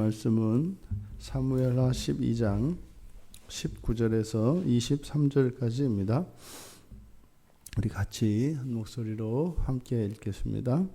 말씀은 사무엘하 12장 19절에서 23절까지입니다. 우리 같이 한 목소리로 함께 읽겠습니다.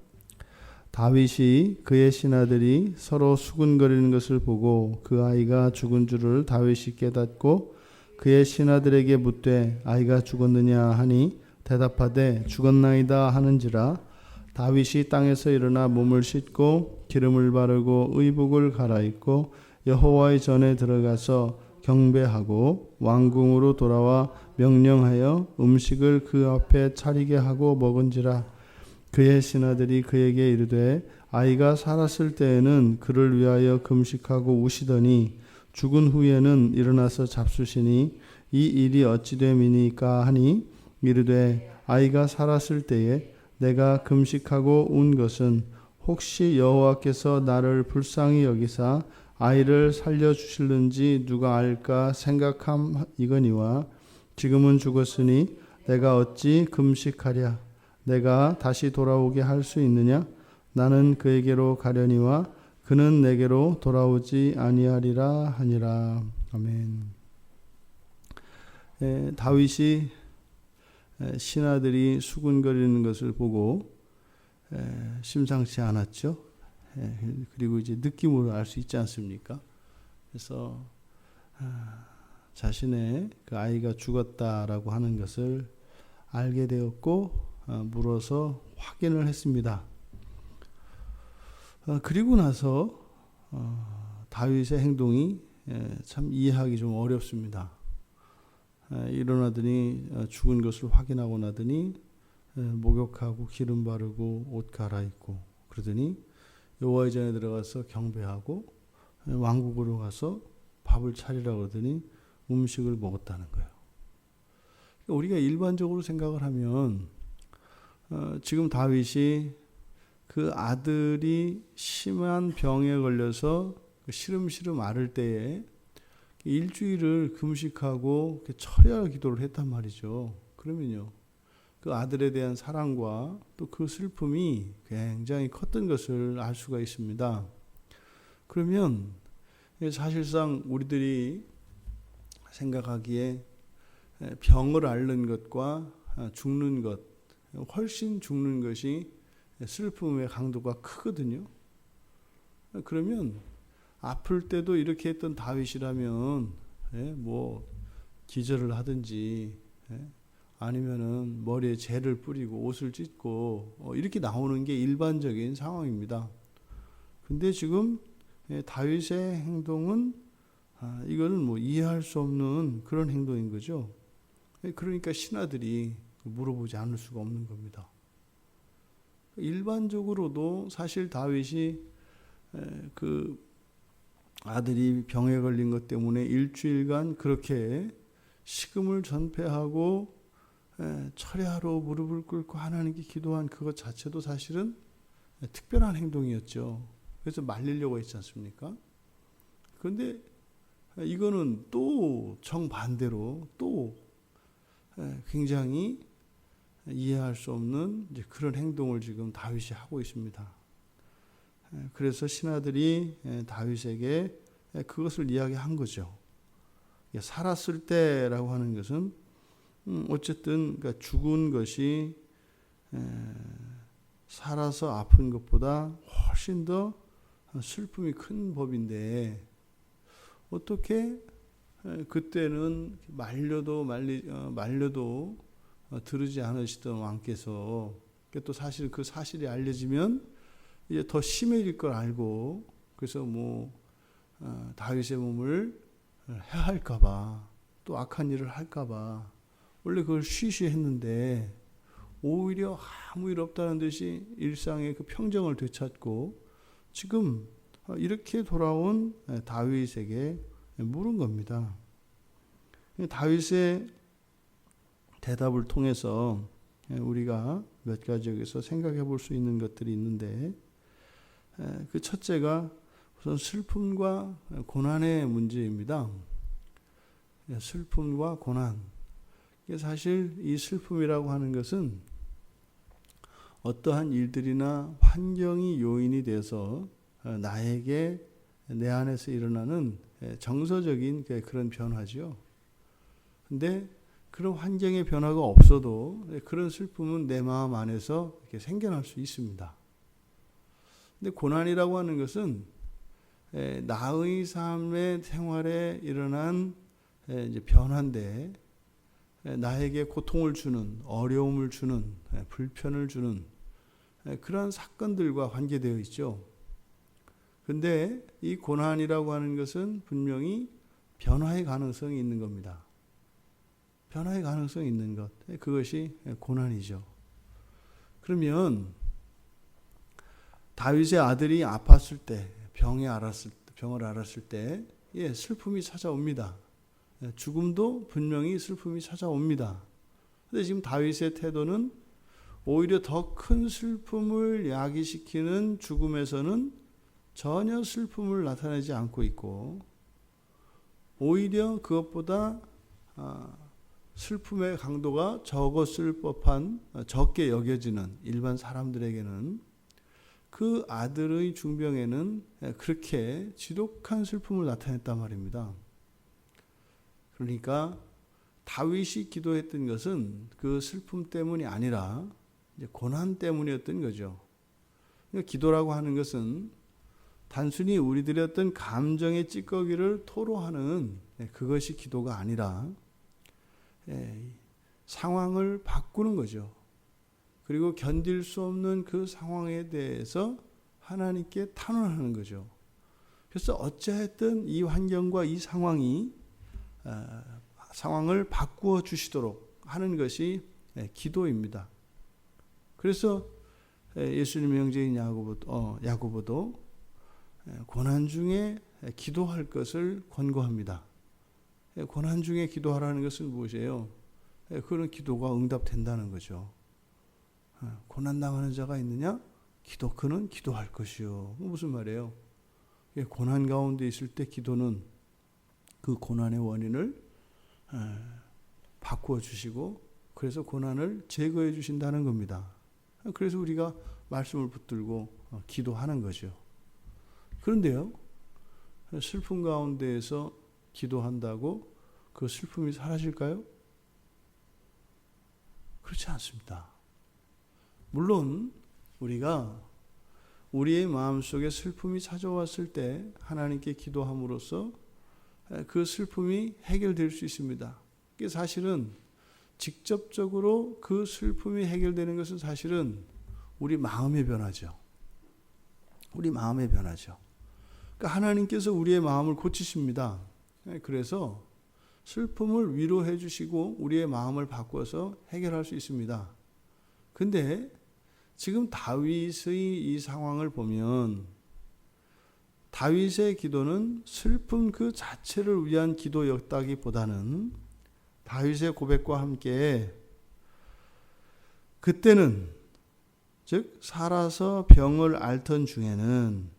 다윗이 그의 신하들이 서로 수군거리는 것을 보고 그 아이가 죽은 줄을 다윗이 깨닫고 그의 신하들에게 묻되 아이가 죽었느냐 하니 대답하되 죽었나이다 하는지라. 다윗이 땅에서 일어나 몸을 씻고 기름을 바르고 의복을 갈아입고 여호와의 전에 들어가서 경배하고 왕궁으로 돌아와 명령하여 음식을 그 앞에 차리게 하고 먹은지라. 그의 신하들이 그에게 이르되 아이가 살았을 때에는 그를 위하여 금식하고 우시더니 죽은 후에는 일어나서 잡수시니 이 일이 어찌 됨이니까 하니 이르되 아이가 살았을 때에 내가 금식하고 운 것은 혹시 여호와께서 나를 불쌍히 여기사 아이를 살려주실는지 누가 알까 생각함이거니와 지금은 죽었으니 내가 어찌 금식하랴. 내가 다시 돌아오게 할 수 있느냐. 나는 그에게로 가려니와 그는 내게로 돌아오지 아니하리라 하니라. 아멘. 다윗이 신하들이 수군거리는 것을 보고 심상치 않았죠. 그리고 이제 느낌으로 알 수 있지 않습니까? 그래서 자신의 그 아이가 죽었다라고 하는 것을 알게 되었고 물어서 확인을 했습니다. 그리고 나서 다윗의 행동이 참 이해하기 좀 어렵습니다. 일어나더니 죽은 것을 확인하고 나더니 목욕하고 기름 바르고 옷 갈아입고 그러더니 여호와의 전에 들어가서 경배하고 왕국으로 가서 밥을 차리라고 하더니 음식을 먹었다는 거예요. 우리가 일반적으로 생각을 하면 지금 다윗이 그 아들이 심한 병에 걸려서 시름시름 앓을 때에 일주일을 금식하고 철야 기도를 했단 말이죠. 그러면요, 그 아들에 대한 사랑과 또 그 슬픔이 굉장히 컸던 것을 알 수가 있습니다. 그러면 사실상 우리들이 생각하기에 병을 앓는 것과 죽는 것, 훨씬 죽는 것이 슬픔의 강도가 크거든요. 그러면 아플 때도 이렇게 했던 다윗이라면 뭐 기절을 하든지 아니면은 머리에 재를 뿌리고 옷을 찢고 이렇게 나오는 게 일반적인 상황입니다. 근데 지금 다윗의 행동은 이거는 뭐 이해할 수 없는 그런 행동인 거죠. 그러니까 신하들이 물어보지 않을 수가 없는 겁니다. 일반적으로도 사실 다윗이 그 아들이 병에 걸린 것 때문에 일주일간 그렇게 식음을 전폐하고 철야로 무릎을 꿇고 하나님께 기도한 그것 자체도 사실은 특별한 행동이었죠. 그래서 말리려고 했지 않습니까? 그런데 이거는 또 정반대로 또 굉장히 이해할 수 없는 이제 그런 행동을 지금 다윗이 하고 있습니다. 그래서 신하들이 다윗에게 그것을 이야기한 거죠. 살았을 때라고 하는 것은 어쨌든 그러니까 죽은 것이 살아서 아픈 것보다 훨씬 더 슬픔이 큰 법인데 어떻게 그때는 말려도 들으지 않으시던 왕께서 또 사실 그 사실이 알려지면 이제 더 심해질 걸 알고 그래서 뭐 다윗의 몸을 해할까봐 또 악한 일을 할까봐 원래 그걸 쉬쉬했는데 오히려 아무 일 없다는 듯이 일상의 그 평정을 되찾고 지금 이렇게 돌아온 다윗에게 물은 겁니다. 다윗의 대답을 통해서 우리가 몇 가지 여기서 생각해 볼 수 있는 것들이 있는데 그 첫째가 우선 슬픔과 고난의 문제입니다. 슬픔과 고난. 사실 이 슬픔이라고 하는 것은 어떠한 일들이나 환경이 요인이 돼서 나에게 내 안에서 일어나는 정서적인 그런 변화죠. 근데 그런 환경의 변화가 없어도 그런 슬픔은 내 마음 안에서 이렇게 생겨날 수 있습니다. 근데 고난이라고 하는 것은 나의 삶의 생활에 일어난 이제 변화인데, 나에게 고통을 주는, 어려움을 주는, 불편을 주는 그런 사건들과 관계되어 있죠. 근데 이 고난이라고 하는 것은 분명히 변화의 가능성이 있는 겁니다. 변화의 가능성이 있는 것, 그것이 고난이죠. 그러면 다윗의 아들이 아팠을 때, 병을 앓았을 때 슬픔이 찾아옵니다. 죽음도 분명히 슬픔이 찾아옵니다. 근데 지금 다윗의 태도는 오히려 더 큰 슬픔을 야기시키는 죽음에서는 전혀 슬픔을 나타내지 않고 있고, 오히려 그것보다 슬픔의 강도가 적었을 법한, 적게 여겨지는 일반 사람들에게는 그 아들의 중병에는 그렇게 지독한 슬픔을 나타냈단 말입니다. 그러니까 다윗이 기도했던 것은 그 슬픔 때문이 아니라 이제 고난 때문이었던 거죠. 그러니까 기도라고 하는 것은 단순히 우리들의 어떤 감정의 찌꺼기를 토로하는 그것이 기도가 아니라 상황을 바꾸는 거죠. 그리고 견딜 수 없는 그 상황에 대해서 하나님께 탄원하는 거죠. 그래서 어찌했든 이 환경과 이 상황을 바꾸어 주시도록 하는 것이 기도입니다. 그래서 예수님의 형제인 야고보도 고난 중에 기도할 것을 권고합니다. 고난 중에 기도하라는 것은 무엇이에요? 그런 기도가 응답된다는 거죠. 고난 당하는 자가 있느냐? 그는 기도할 것이요. 무슨 말이에요? 고난 가운데 있을 때 기도는 그 고난의 원인을 바꾸어 주시고, 그래서 고난을 제거해 주신다는 겁니다. 그래서 우리가 말씀을 붙들고 기도하는 거죠. 그런데요, 슬픔 가운데에서 기도한다고 그 슬픔이 사라질까요? 그렇지 않습니다. 물론 우리가 우리의 마음속에 슬픔이 찾아왔을 때 하나님께 기도함으로써 그 슬픔이 해결될 수 있습니다. 그게 사실은 직접적으로 그 슬픔이 해결되는 것은 사실은 우리 마음의 변화죠. 우리 마음의 변화죠. 그러니까 하나님께서 우리의 마음을 고치십니다. 그래서 슬픔을 위로해 주시고 우리의 마음을 바꿔서 해결할 수 있습니다. 근데 지금 다윗의 이 상황을 보면 다윗의 기도는 슬픔 그 자체를 위한 기도였다기보다는 다윗의 고백과 함께 그때는, 즉 살아서 병을 앓던 중에는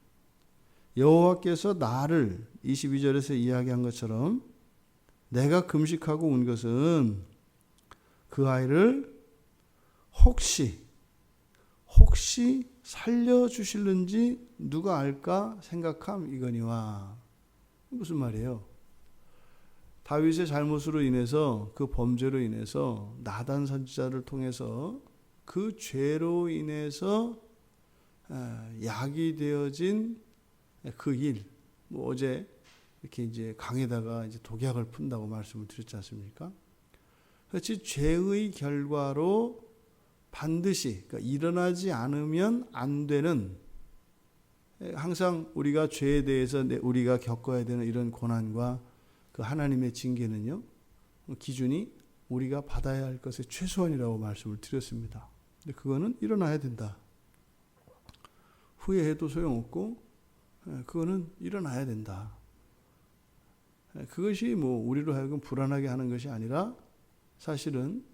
여호와께서 나를, 22절에서 이야기한 것처럼 내가 금식하고 온 것은 그 아이를 혹시 살려주실는지 누가 알까 생각함 이거니와. 무슨 말이에요? 다윗의 잘못으로 인해서, 그 범죄로 인해서 나단 선지자를 통해서 그 죄로 인해서 야기되어진 그 일, 어제 이렇게 이제 강에다가 이제 독약을 푼다고 말씀을 드렸지 않습니까? 그렇지, 죄의 결과로 반드시, 그러니까 일어나지 않으면 안 되는, 항상 우리가 죄에 대해서 우리가 겪어야 되는 이런 고난과 그 하나님의 징계는요, 기준이 우리가 받아야 할 것의 최소한이라고 말씀을 드렸습니다. 근데 그거는 일어나야 된다. 후회해도 소용없고 그거는 일어나야 된다. 그것이 우리로 하여금 불안하게 하는 것이 아니라 사실은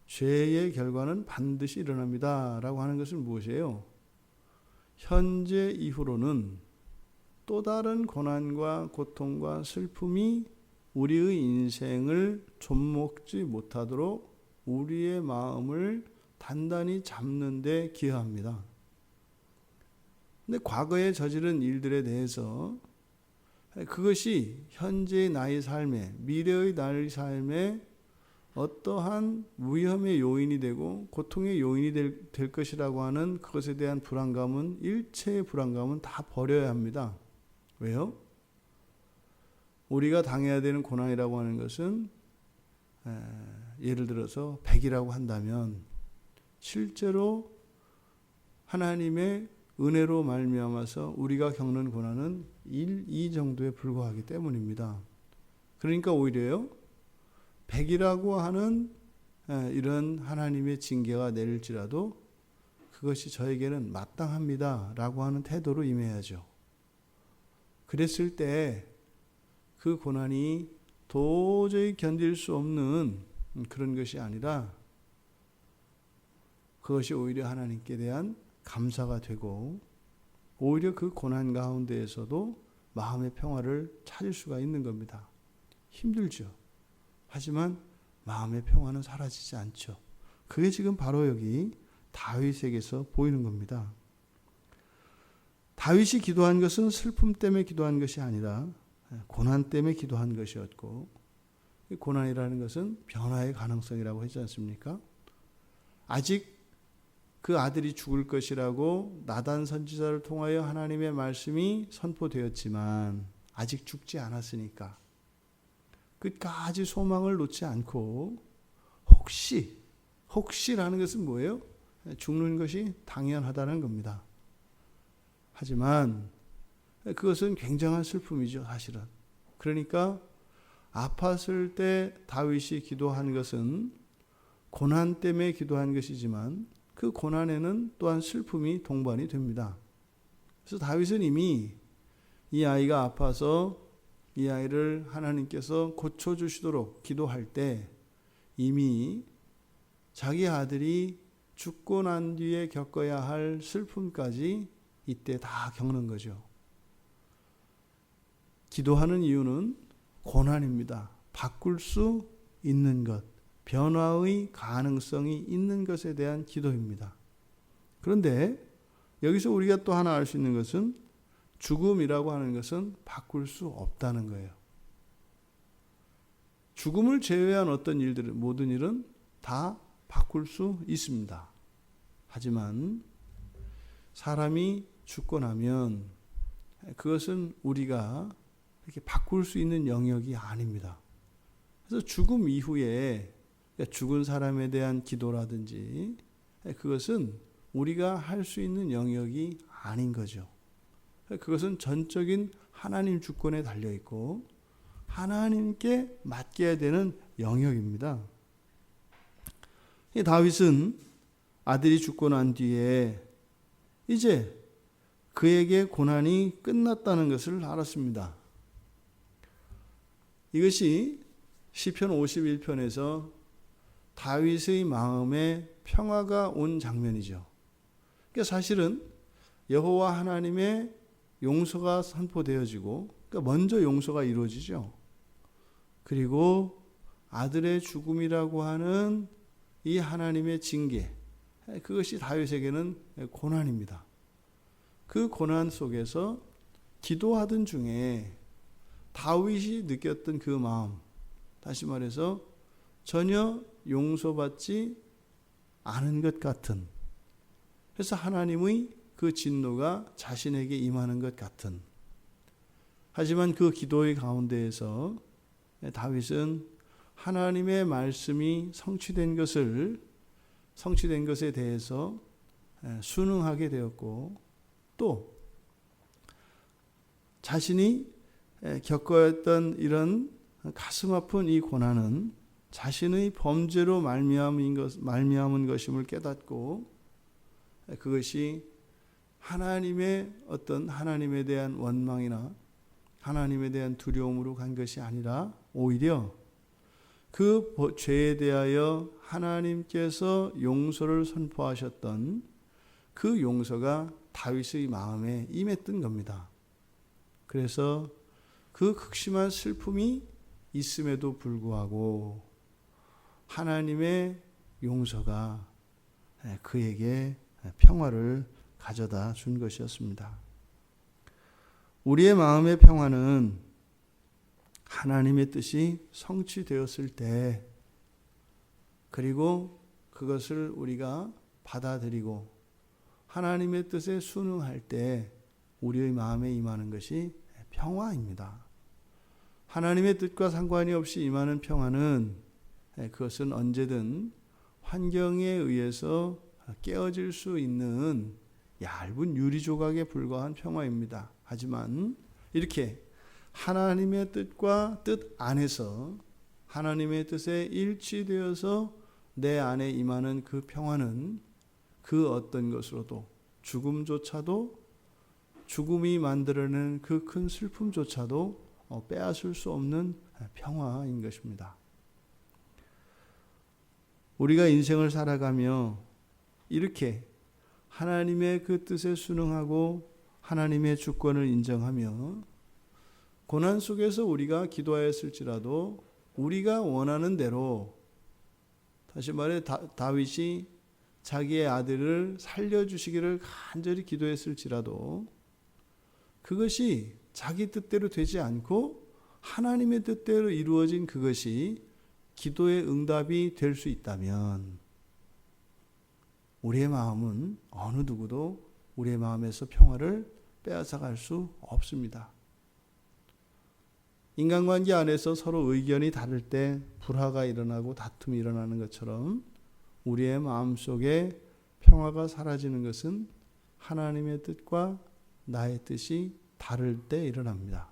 죄의 결과는 반드시 일어납니다 라고 하는 것은 무엇이에요? 현재 이후로는 또 다른 고난과 고통과 슬픔이 우리의 인생을 좀먹지 못하도록 우리의 마음을 단단히 잡는 데 기여합니다. 근데 과거에 저지른 일들에 대해서 그것이 현재의 나의 삶에, 미래의 나의 삶에 어떠한 위험의 요인이 되고 고통의 요인이 될 것이라고 하는 그것에 대한 불안감은, 일체의 불안감은 다 버려야 합니다. 왜요? 우리가 당해야 되는 고난이라고 하는 것은 예를 들어서 100이라고 한다면 실제로 하나님의 은혜로 말미암아서 우리가 겪는 고난은 1, 2 정도에 불과하기 때문입니다. 그러니까 오히려요, 100이라고 하는 이런 하나님의 징계가 내릴지라도 그것이 저에게는 마땅합니다 라고 하는 태도로 임해야죠. 그랬을 때 그 고난이 도저히 견딜 수 없는 그런 것이 아니라 그것이 오히려 하나님께 대한 감사가 되고, 오히려 그 고난 가운데에서도 마음의 평화를 찾을 수가 있는 겁니다. 힘들죠. 하지만 마음의 평화는 사라지지 않죠. 그게 지금 바로 여기 다윗에게서 보이는 겁니다. 다윗이 기도한 것은 슬픔 때문에 기도한 것이 아니라 고난 때문에 기도한 것이었고, 고난이라는 것은 변화의 가능성이라고 했지 않습니까? 아직 그 아들이 죽을 것이라고 나단 선지자를 통하여 하나님의 말씀이 선포되었지만 아직 죽지 않았으니까 끝까지 소망을 놓지 않고, 혹시라는 것은 뭐예요? 죽는 것이 당연하다는 겁니다. 하지만 그것은 굉장한 슬픔이죠, 사실은. 그러니까 아팠을 때 다윗이 기도한 것은 고난 때문에 기도한 것이지만 그 고난에는 또한 슬픔이 동반이 됩니다. 그래서 다윗은 이미 이 아이가 아파서 이 아이를 하나님께서 고쳐주시도록 기도할 때 이미 자기 아들이 죽고 난 뒤에 겪어야 할 슬픔까지 이때 다 겪는 거죠. 기도하는 이유는 고난입니다. 바꿀 수 있는 것, 변화의 가능성이 있는 것에 대한 기도입니다. 그런데 여기서 우리가 또 하나 알 수 있는 것은 죽음이라고 하는 것은 바꿀 수 없다는 거예요. 죽음을 제외한 어떤 일들은, 모든 일은 다 바꿀 수 있습니다. 하지만 사람이 죽고 나면 그것은 우리가 이렇게 바꿀 수 있는 영역이 아닙니다. 그래서 죽음 이후에 죽은 사람에 대한 기도라든지 그것은 우리가 할 수 있는 영역이 아닌 거죠. 그것은 전적인 하나님 주권에 달려 있고 하나님께 맡겨야 되는 영역입니다. 다윗은 아들이 죽고 난 뒤에 이제 그에게 고난이 끝났다는 것을 알았습니다. 이것이 시편 51편에서 다윗의 마음에 평화가 온 장면이죠. 그러니까 사실은 여호와 하나님의 용서가 선포되어지고, 그러니까 먼저 용서가 이루어지죠. 그리고 아들의 죽음이라고 하는 이 하나님의 징계, 그것이 다윗에게는 고난입니다. 그 고난 속에서 기도하던 중에 다윗이 느꼈던 그 마음, 다시 말해서 전혀 용서받지 않은 것 같은, 그래서 하나님의 그 진노가 자신에게 임하는 것 같은, 하지만 그 기도의 가운데에서 다윗은 하나님의 말씀이 성취된 것에 대해서 순응하게 되었고, 또 자신이 겪어야 했던 이런 가슴 아픈 이 고난은 자신의 범죄로 말미암은 것임을 깨닫고, 그것이 하나님의 어떤 하나님에 대한 원망이나 하나님에 대한 두려움으로 간 것이 아니라 오히려 그 죄에 대하여 하나님께서 용서를 선포하셨던 그 용서가 다윗의 마음에 임했던 겁니다. 그래서 그 극심한 슬픔이 있음에도 불구하고 하나님의 용서가 그에게 평화를 가져다 준 것이었습니다. 우리의 마음의 평화는 하나님의 뜻이 성취되었을 때, 그리고 그것을 우리가 받아들이고 하나님의 뜻에 순응할 때 우리의 마음에 임하는 것이 평화입니다. 하나님의 뜻과 상관이 없이 임하는 평화는 그것은 언제든 환경에 의해서 깨어질 수 있는 얇은 유리 조각에 불과한 평화입니다. 하지만 이렇게 하나님의 뜻과 뜻 안에서 하나님의 뜻에 일치되어서 내 안에 임하는 그 평화는 그 어떤 것으로도 죽음조차도, 죽음이 만들어낸 그 큰 슬픔조차도 빼앗을 수 없는 평화인 것입니다. 우리가 인생을 살아가며 이렇게 하나님의 그 뜻에 순응하고 하나님의 주권을 인정하며 고난 속에서 우리가 기도하였을지라도 우리가 원하는 대로, 다시 말해 다윗이 자기의 아들을 살려주시기를 간절히 기도했을지라도 그것이 자기 뜻대로 되지 않고 하나님의 뜻대로 이루어진 그것이 기도의 응답이 될 수 있다면 우리의 마음은 어느 누구도 우리의 마음에서 평화를 빼앗아갈 수 없습니다. 인간관계 안에서 서로 의견이 다를 때 불화가 일어나고 다툼이 일어나는 것처럼 우리의 마음속에 평화가 사라지는 것은 하나님의 뜻과 나의 뜻이 다를 때 일어납니다.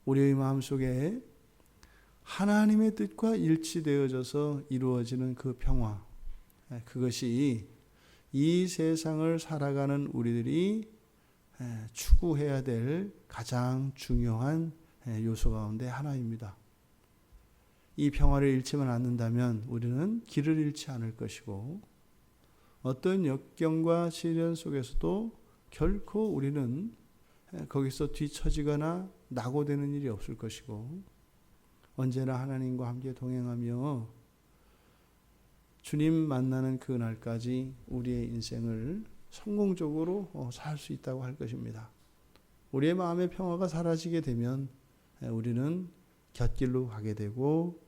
우리의 마음속에 하나님의 뜻과 일치되어져서 이루어지는 그 평화, 그것이 이 세상을 살아가는 우리들이 추구해야 될 가장 중요한 요소 가운데 하나입니다. 이 평화를 잃지만 않는다면 우리는 길을 잃지 않을 것이고 어떤 역경과 시련 속에서도 결코 우리는 거기서 뒤처지거나 낙오되는 일이 없을 것이고 언제나 하나님과 함께 동행하며 주님 만나는 그 날까지 우리의 인생을 성공적으로 살 수 있다고 할 것입니다. 우리의 마음의 평화가 사라지게 되면 우리는 곁길로 가게 되고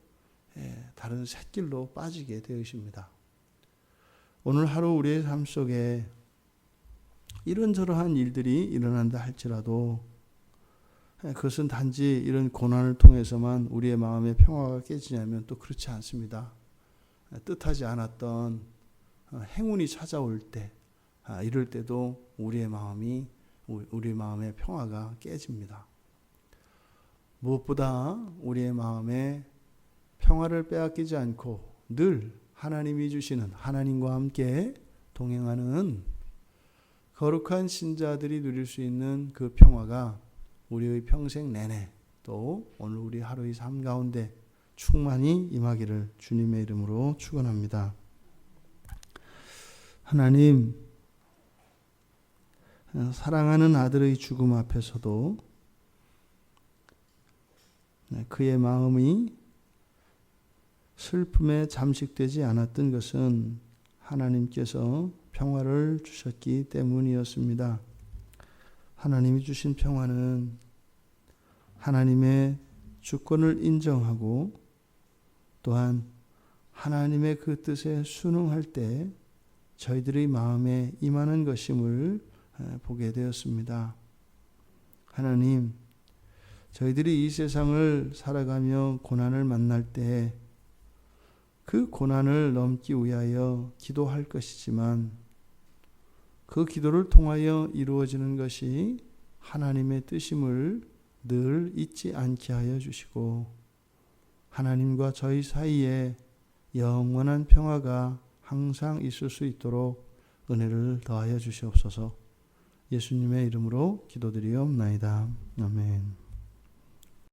다른 샛길로 빠지게 되십니다. 오늘 하루 우리의 삶 속에 이런저러한 일들이 일어난다 할지라도 그것은 단지 이런 고난을 통해서만 우리의 마음의 평화가 깨지냐면 또 그렇지 않습니다. 뜻하지 않았던 행운이 찾아올 때, 이럴 때도 우리의 마음의 평화가 깨집니다. 무엇보다 우리의 마음에 평화를 빼앗기지 않고 늘 하나님이 주시는, 하나님과 함께 동행하는 거룩한 신자들이 누릴 수 있는 그 평화가 우리의 평생 내내 또 오늘 우리 하루의 삶 가운데 충만히 임하기를 주님의 이름으로 축원합니다. 하나님, 사랑하는 아들의 죽음 앞에서도 그의 마음이 슬픔에 잠식되지 않았던 것은 하나님께서 평화를 주셨기 때문이었습니다. 하나님이 주신 평화는 하나님의 주권을 인정하고 또한 하나님의 그 뜻에 순응할 때 저희들의 마음에 임하는 것임을 보게 되었습니다. 하나님, 저희들이 이 세상을 살아가며 고난을 만날 때 그 고난을 넘기 위하여 기도할 것이지만 그 기도를 통하여 이루어지는 것이 하나님의 뜻임을 늘 잊지 않게 하여 주시고 하나님과 저희 사이에 영원한 평화가 항상 있을 수 있도록 은혜를 더하여 주시옵소서. 예수님의 이름으로 기도드리옵나이다. 아멘.